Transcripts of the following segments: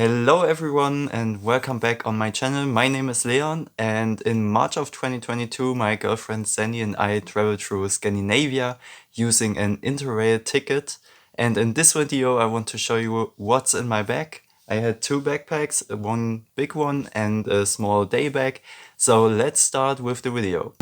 Hello everyone and welcome back on my channel. My name is Leon and in March of 2022 my girlfriend Sandy and I traveled through Scandinavia using an Interrail ticket, and in this video I want to show you what's in my bag. I had two backpacks, one big one and a small day bag, so let's start with the video.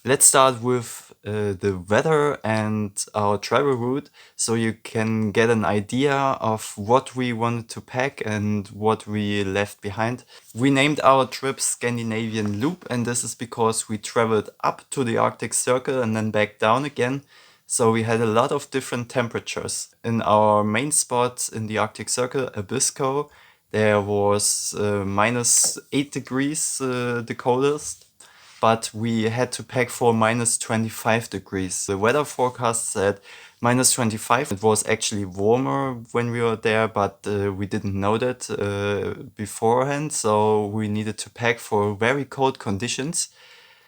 Let's start with the weather and our travel route, so you can get an idea of what we wanted to pack and what we left behind. We named our trip Scandinavian Loop, and this is because we traveled up to the Arctic Circle and then back down again. So we had a lot of different temperatures. In our main spot in the Arctic Circle, Abisko, there was -8 degrees, the coldest. But we had to pack for -25 degrees. The weather forecast said -25. It was actually warmer when we were there, but we didn't know that beforehand, so we needed to pack for very cold conditions.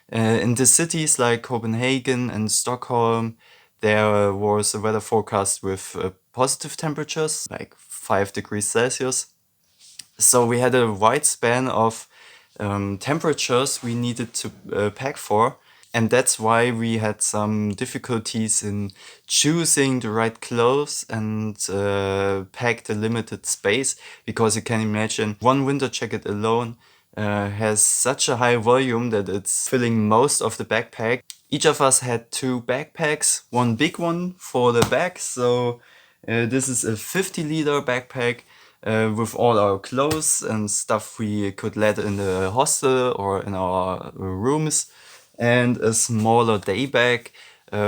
In the cities like Copenhagen and Stockholm, there was a weather forecast with positive temperatures, like 5 degrees Celsius. So we had a wide span of temperatures we needed to pack for, and that's why we had some difficulties in choosing the right clothes and pack the limited space, because you can imagine one winter jacket alone has such a high volume that it's filling most of the backpack. Each of us had two backpacks, one big one for the bag, so this is a 50-liter backpack with all our clothes and stuff we could let in the hostel or in our rooms, and a smaller day bag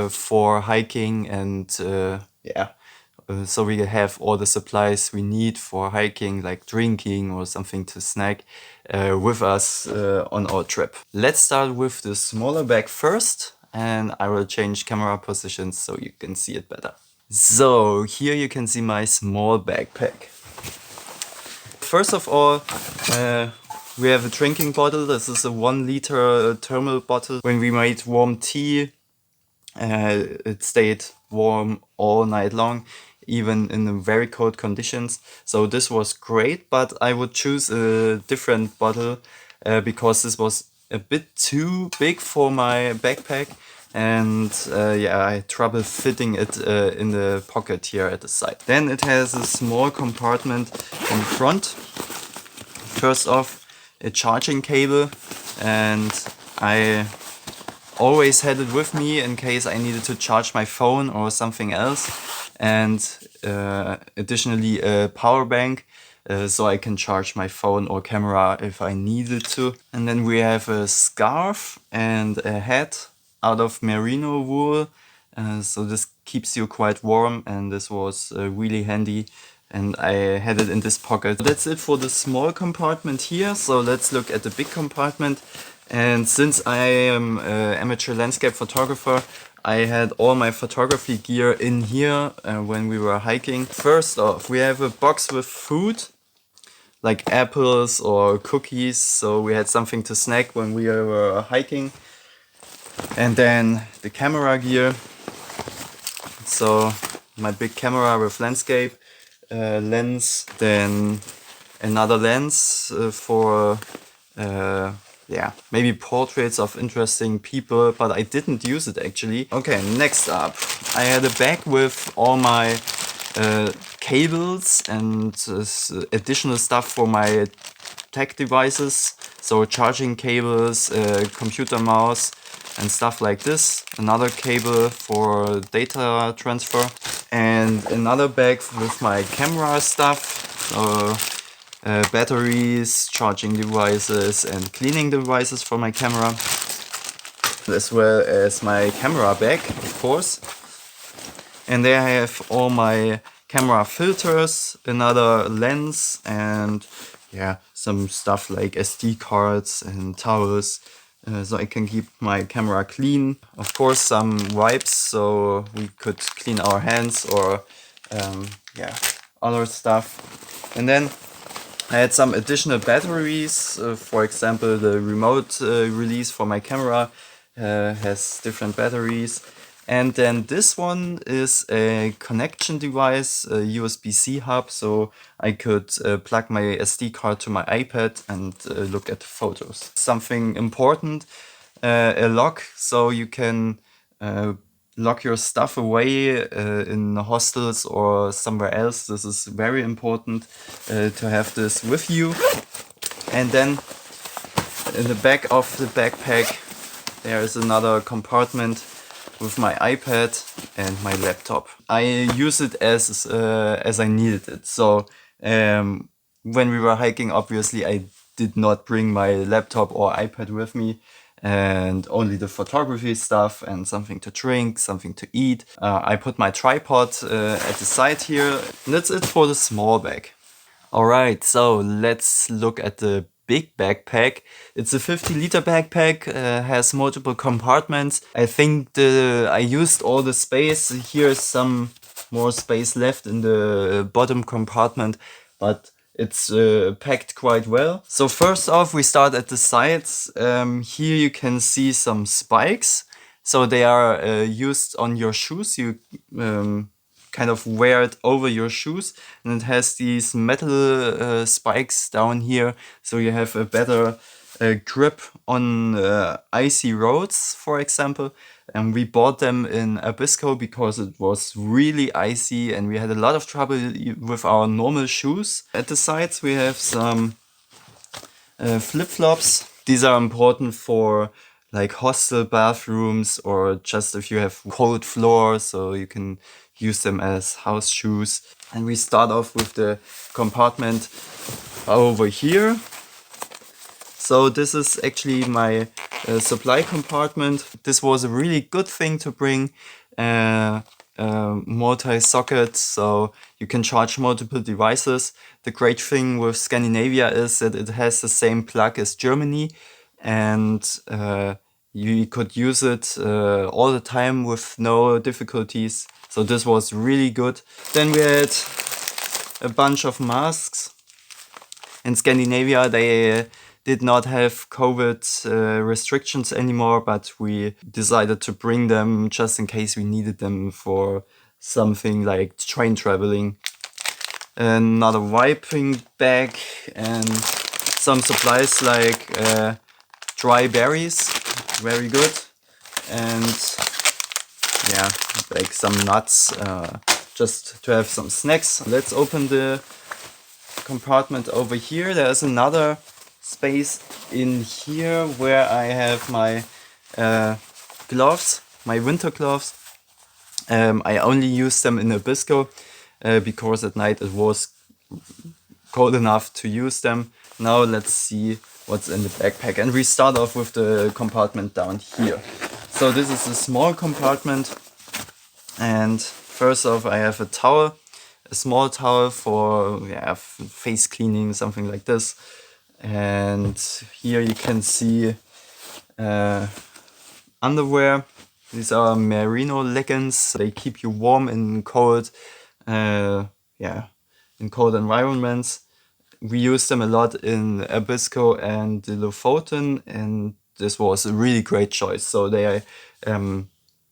for hiking and so we have all the supplies we need for hiking, like drinking or something to snack, with us on our trip. Let's start with the smaller bag first, and I will change camera positions so you can see it better. So here you can see my small backpack. First of all, we have a drinking bottle. This is a 1-liter thermal bottle. When we made warm tea, it stayed warm all night long, even in very cold conditions. So this was great, but I would choose a different bottle because this was a bit too big for my backpack. And I had trouble fitting it in the pocket here at the side. Then it has a small compartment in front. First off, a charging cable, and I always had it with me in case I needed to charge my phone or something else. And additionally a power bank, so I can charge my phone or camera if I needed to. And then we have a scarf and a hat out of merino wool, so this keeps you quite warm, and this was really handy, and I had it in this pocket. That's it for the small compartment here, so let's look at the big compartment. And since I am an amateur landscape photographer, I had all my photography gear in here when we were hiking. First off, we have a box with food, like apples or cookies, so we had something to snack when we were hiking. And then the camera gear, so my big camera with landscape lens, then another lens for maybe portraits of interesting people, but I didn't use it actually. Okay, next up, I had a bag with all my cables and additional stuff for my tech devices, so charging cables, computer mouse and stuff like this, another cable for data transfer, and another bag with my camera stuff, so batteries, charging devices and cleaning devices for my camera, as well as my camera bag, of course. And there I have all my camera filters, another lens, and some stuff like SD cards and towels, so I can keep my camera clean. Of course, some wipes so we could clean our hands or other stuff. And then I had some additional batteries, for example the remote release for my camera has different batteries. And then this one is a connection device, a USB-C hub, so I could plug my SD card to my iPad and look at photos. Something important, a lock, so you can lock your stuff away in hostels or somewhere else. This is very important to have this with you. And then in the back of the backpack there is another compartment with my iPad and my laptop. I use it as I needed it. So when we were hiking, obviously I did not bring my laptop or iPad with me, and only the photography stuff and something to drink, something to eat. I put my tripod at the side here. And that's it for the small bag. Alright, so let's look at the big backpack. It's a 50-liter backpack, has multiple compartments. I think I used all the space. Here's some more space left in the bottom compartment, but it's packed quite well. So first off, we start at the sides. Here you can see some spikes. So they are used on your shoes. You kind of wear it over your shoes, and it has these metal spikes down here, so you have a better grip on icy roads, for example. And we bought them in Abisko because it was really icy and we had a lot of trouble with our normal shoes. At the sides we have some flip-flops. These are important for like hostel bathrooms, or just if you have cold floors, so you can use them as house shoes. And we start off with the compartment over here. So this is actually my supply compartment. This was a really good thing to bring, multi-socket, so you can charge multiple devices. The great thing with Scandinavia is that it has the same plug as Germany, and you could use it all the time with no difficulties. So this was really good. Then we had a bunch of masks. In Scandinavia they did not have COVID restrictions anymore, but we decided to bring them just in case we needed them for something like train traveling. Another wiping bag and some supplies like dry berries, very good, and yeah, like some nuts, just to have some snacks. Let's open the compartment over here. There's another space in here where I have my gloves, my winter gloves. I only use them in Abisko because at night it was cold enough to use them. Now let's see what's in the backpack, and we start off with the compartment down here. So this is a small compartment, and first off I have a towel, a small towel for face cleaning, something like this. And here you can see underwear. These are merino leggings. They keep you warm in cold, in cold environments. We use them a lot in Abisko and the Lofoten, and this was a really great choice. So they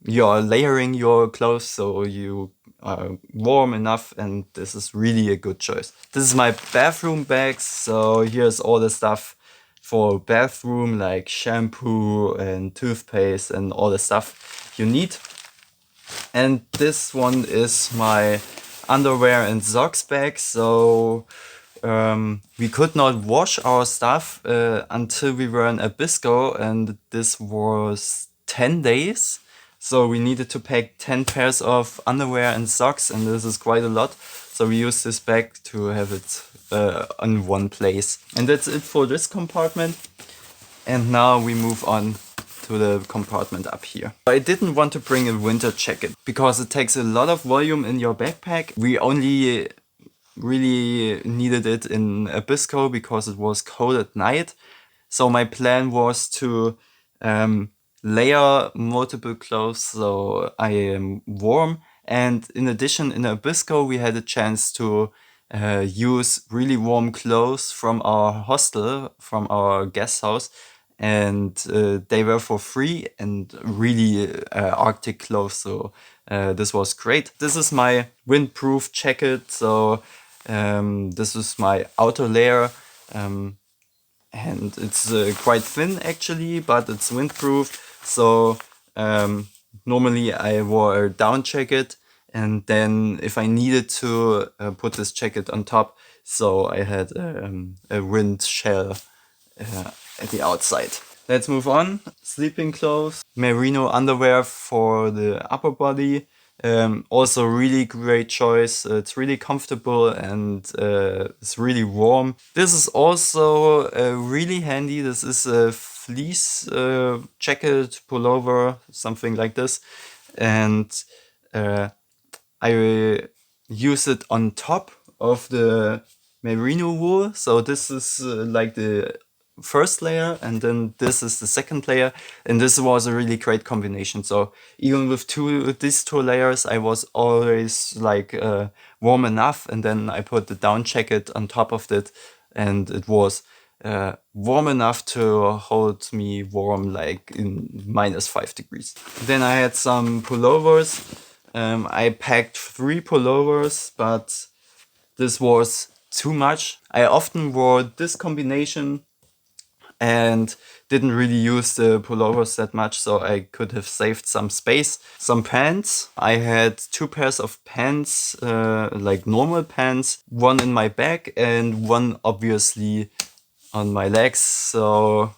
you are layering your clothes, so you are warm enough, and this is really a good choice. This is my bathroom bags, so here's all the stuff for bathroom, like shampoo and toothpaste and all the stuff you need. And this one is my underwear and socks bag. So we could not wash our stuff until we were in Abisko, and this was 10 days. So we needed to pack 10 pairs of underwear and socks, and this is quite a lot. So we used this bag to have it on one place. And that's it for this compartment. And now we move on to the compartment up here. I didn't want to bring a winter jacket because it takes a lot of volume in your backpack. We only really needed it in Abisko because it was cold at night. So my plan was to layer multiple clothes so I am warm. And in addition, in Abisko we had a chance to use really warm clothes from our hostel, from our guest house, and they were for free and really Arctic clothes. So this was great. This is my windproof jacket. So this is my outer layer. And it's quite thin actually, but it's windproof. So normally I wore a down jacket, and then if I needed to put this jacket on top, so I had a wind shell at the outside. Let's move on. Sleeping clothes, merino underwear for the upper body. Also really great choice. It's really comfortable and it's really warm. This is also really handy. This is a fleece jacket, pullover, something like this. And I use it on top of the merino wool. So this is like the first layer, and then this is the second layer, and this was a really great combination. So even with these two layers, I was always like warm enough, and then I put the down jacket on top of it, and it was warm enough to hold me warm like in -5 degrees. Then I had some pullovers. I packed 3 pullovers, but this was too much. I often wore this combination and didn't really use the pullovers that much, so I could have saved some space. Some pants. I had 2 pairs of pants, like normal pants, one in my bag and one obviously on my legs. So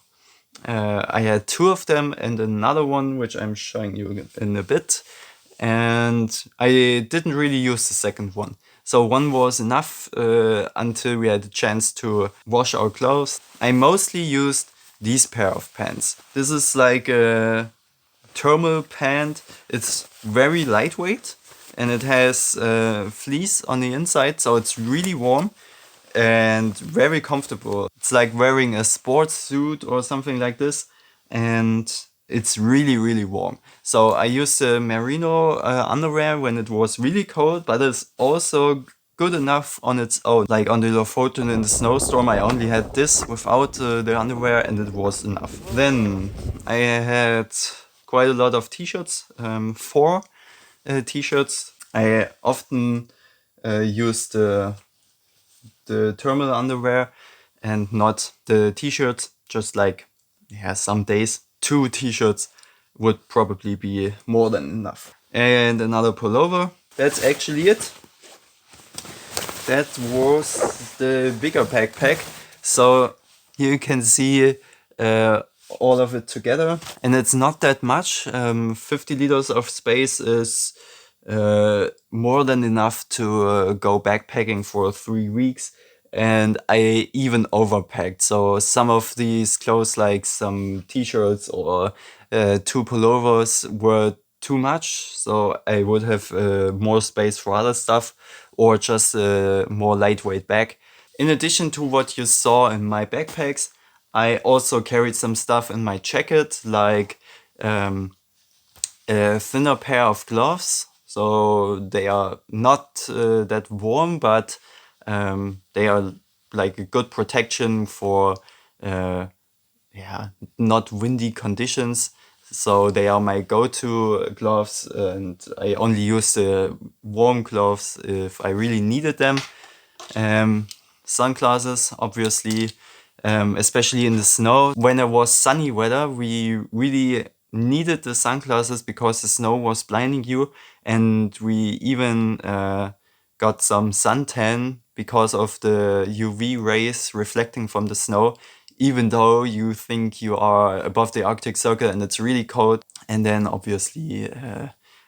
I had 2 of them and another one, which I'm showing you in a bit. And I didn't really use the second one. So one was enough until we had a chance to wash our clothes. I mostly used these pair of pants. This is like a thermal pant. It's very lightweight and it has fleece on the inside, so it's really warm and very comfortable. It's like wearing a sports suit or something like this, and it's really, really warm. So I used the merino underwear when it was really cold, but it's also good enough on its own. Like on the Lofoten in the snowstorm, I only had this without the underwear, and it was enough. Then I had quite a lot of t-shirts, 4 t-shirts. I often used the thermal underwear and not the t-shirts. Just like, yeah, some days 2 t-shirts would probably be more than enough. And another pullover. That's actually it. That was the bigger backpack. So here you can see all of it together, and it's not that much. 50 liters of space is more than enough to go backpacking for 3 weeks. And I even overpacked. So some of these clothes, like some t-shirts or 2 pullovers, were too much. So I would have more space for other stuff, or just a more lightweight bag. In addition to what you saw in my backpacks, I also carried some stuff in my jacket, like a thinner pair of gloves. So they are not that warm, but they are like a good protection for not windy conditions. So they are my go-to gloves, and I only use the warm gloves if I really needed them. Sunglasses, obviously, especially in the snow. When it was sunny weather, we really needed the sunglasses because the snow was blinding you, and we even got some suntan because of the UV rays reflecting from the snow, even though you think you are above the Arctic Circle and it's really cold. And then obviously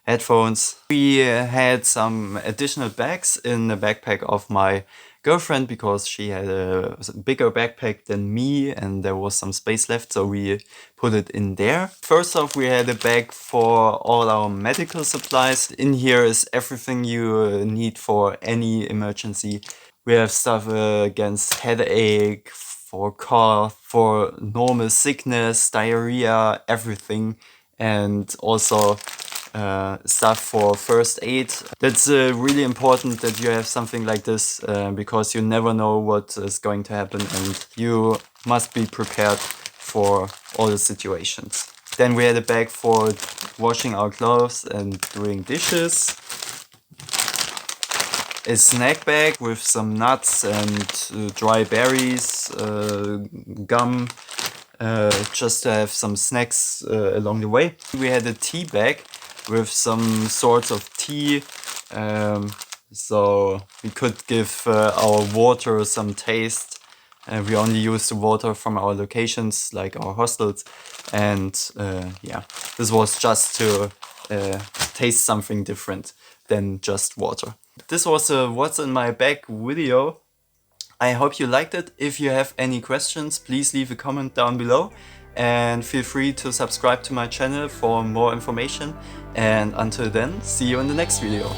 headphones. We had some additional bags in the backpack of my girlfriend because she had a bigger backpack than me and there was some space left, so we put it in there. First off, we had a bag for all our medical supplies. In here is everything you need for any emergency. We have stuff against headache, for cough, for normal sickness, diarrhea, everything. And also stuff for first aid. That's really important that you have something like this because you never know what is going to happen and you must be prepared for all the situations. Then we had a bag for washing our clothes and doing dishes. A snack bag with some nuts and dry berries, gum, just to have some snacks along the way. We had a tea bag with some sorts of tea, so we could give our water some taste. We only use the water from our locations, like our hostels, and yeah, this was just to taste something different than just water. This was a What's in My Bag video. I hope you liked it. If you have any questions, please leave a comment down below and feel free to subscribe to my channel for more information. And until then, see you in the next video.